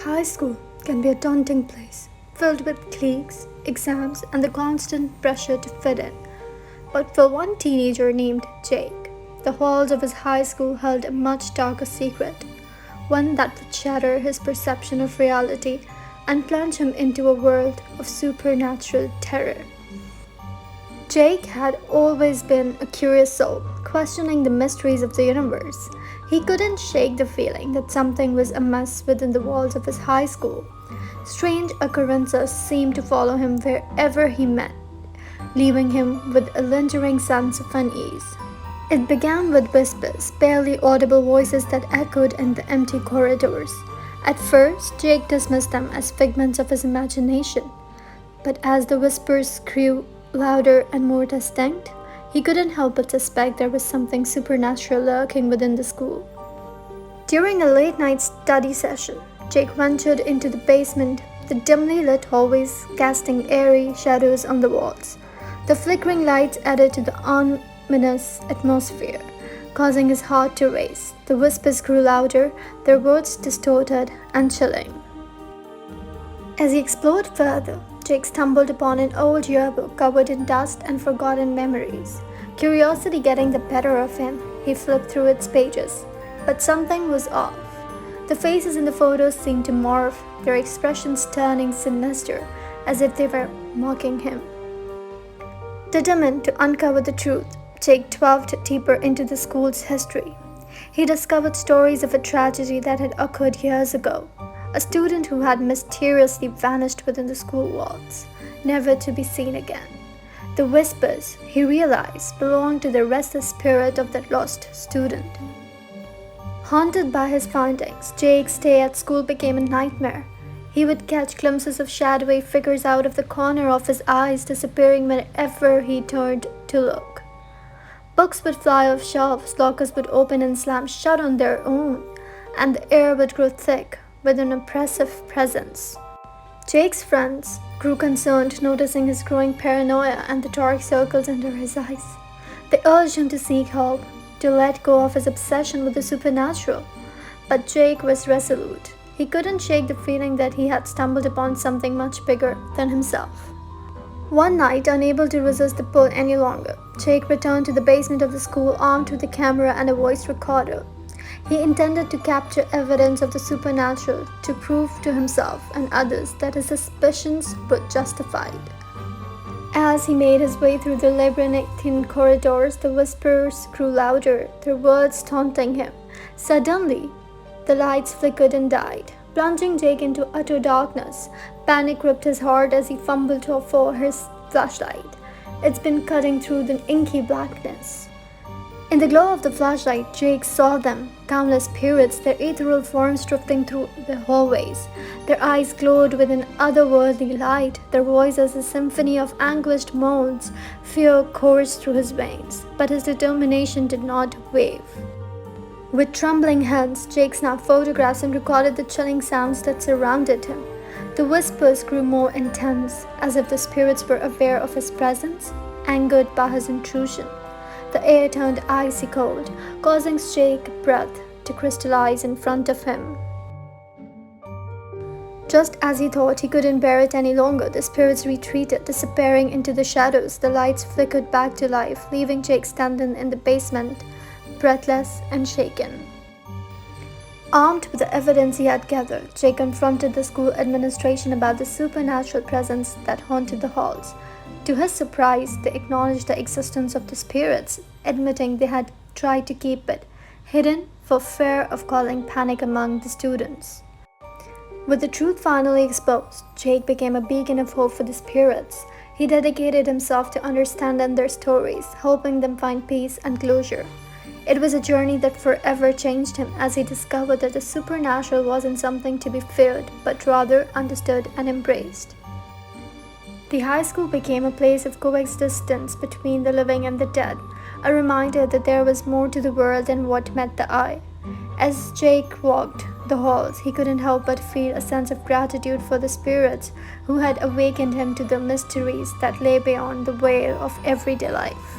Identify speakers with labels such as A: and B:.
A: High school can be a daunting place, filled with cliques, exams, and the constant pressure to fit in. But for one teenager named Jake, the halls of his high school held a much darker secret, one that would shatter his perception of reality and plunge him into a world of supernatural terror. Jake had always been a curious soul, questioning the mysteries of the universe. He couldn't shake the feeling that something was amiss within the walls of his high school. Strange occurrences seemed to follow him wherever he went, leaving him with a lingering sense of unease. It began with whispers, barely audible voices that echoed in the empty corridors. At first, Jake dismissed them as figments of his imagination, but as the whispers grew louder and more distinct, he couldn't help but suspect there was something supernatural lurking within the school. During a late-night study session, Jake ventured into the basement, the dimly lit hallways casting eerie shadows on the walls. The flickering lights added to the ominous atmosphere, causing his heart to race. The whispers grew louder, their words distorted and chilling. As he explored further, Jake stumbled upon an old yearbook covered in dust and forgotten memories. Curiosity getting the better of him, he flipped through its pages. But something was off. The faces in the photos seemed to morph, their expressions turning sinister, as if they were mocking him. Determined to uncover the truth, Jake delved deeper into the school's history. He discovered stories of a tragedy that had occurred years ago. A student who had mysteriously vanished within the school walls, never to be seen again. The whispers, he realized, belonged to the restless spirit of that lost student. Haunted by his findings, Jake's stay at school became a nightmare. He would catch glimpses of shadowy figures out of the corner of his eyes, disappearing whenever he turned to look. Books would fly off shelves, lockers would open and slam shut on their own, and the air would grow thick with an oppressive presence. Jake's friends grew concerned, noticing his growing paranoia and the dark circles under his eyes. They urged him to seek help, to let go of his obsession with the supernatural. But Jake was resolute. He couldn't shake the feeling that he had stumbled upon something much bigger than himself. One night, unable to resist the pull any longer, Jake returned to the basement of the school armed with a camera and a voice recorder. He intended to capture evidence of the supernatural to prove to himself and others that his suspicions were justified. As he made his way through the labyrinthine corridors, the whispers grew louder, their words taunting him. Suddenly, the lights flickered and died, plunging Jake into utter darkness. Panic gripped his heart as he fumbled for his flashlight. It's been cutting through the inky blackness. In the glow of the flashlight, Jake saw them, countless spirits, their ethereal forms drifting through the hallways. Their eyes glowed with an otherworldly light, their voices a symphony of anguished moans. Fear coursed through his veins, but his determination did not wave. With trembling hands, Jake snapped photographs and recorded the chilling sounds that surrounded him. The whispers grew more intense, as if the spirits were aware of his presence, angered by his intrusion. The air turned icy cold, causing Jake's breath to crystallize in front of him. Just as he thought he couldn't bear it any longer, the spirits retreated, disappearing into the shadows. The lights flickered back to life, leaving Jake standing in the basement, breathless and shaken. Armed with the evidence he had gathered, Jake confronted the school administration about the supernatural presence that haunted the halls. To his surprise, they acknowledged the existence of the spirits, admitting they had tried to keep it hidden for fear of causing panic among the students. With the truth finally exposed, Jake became a beacon of hope for the spirits. He dedicated himself to understanding their stories, helping them find peace and closure. It was a journey that forever changed him as he discovered that the supernatural wasn't something to be feared, but rather understood and embraced. The high school became a place of coexistence between the living and the dead, a reminder that there was more to the world than what met the eye. As Jake walked the halls, he couldn't help but feel a sense of gratitude for the spirits who had awakened him to the mysteries that lay beyond the veil of everyday life.